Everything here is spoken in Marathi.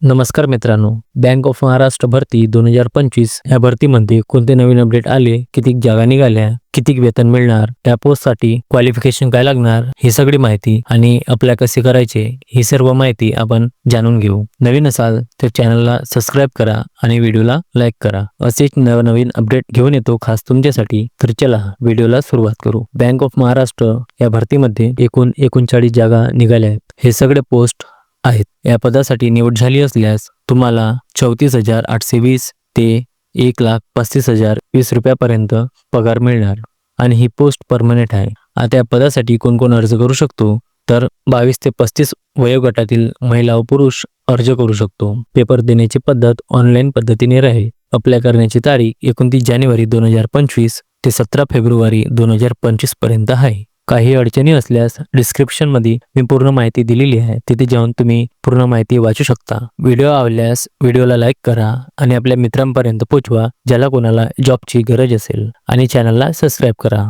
नमस्कार मित्रांनो, बँक ऑफ महाराष्ट्र भरती 2025 या भरतीमध्ये कोणते नवीन अपडेट आले, किती जागा निघाल्या, किती वेतन मिळणार, त्या पोस्टसाठी क्वालिफिकेशन काय लागणार, ही सगळी माहिती आणि अप्लाय कसे करायचे, ही सर्व माहिती आपण जाणून घेऊ. नवीन असाल तर चॅनलला सबस्क्राईब करा आणि व्हिडिओला लाईक करा. असेच नवनवीन अपडेट घेऊन येतो खास तुमच्यासाठी. तर चला व्हिडिओला सुरुवात करू. बँक ऑफ महाराष्ट्र या भरतीमध्ये एकूण 39 जागा निघाल्या आहेत. हे सगळे पोस्ट आहेत. या पदासाठी निवड झाली असल्यास तुम्हाला 34,820 ते 1,35,020 रुपयापर्यंत पगार मिळणार आणि ही पोस्ट परमनंट आहे. आता या पदासाठी कोण कोण अर्ज करू शकतो, तर 22 ते 35 वयोगटातील महिला व पुरुष अर्ज करू शकतो. पेपर देण्याची पद्धत ऑनलाईन पद्धतीने राहील. अप्लाय करण्याची तारीख 29 जानेवारी 2025 ते 17 फेब्रुवारी 2025 पर्यंत आहे. काही अडचणी असल्यास डिस्क्रिप्शनमध्ये मी पूर्ण माहिती दिलेली आहे, तिथे जाऊन तुम्ही पूर्ण माहिती वाचू शकता. व्हिडिओ आवडल्यास व्हिडिओला लाईक करा आणि आपल्या मित्रांपर्यंत पोहोचवा ज्याला कोणाला जॉबची गरज असेल, आणि चॅनलला सबस्क्राईब करा.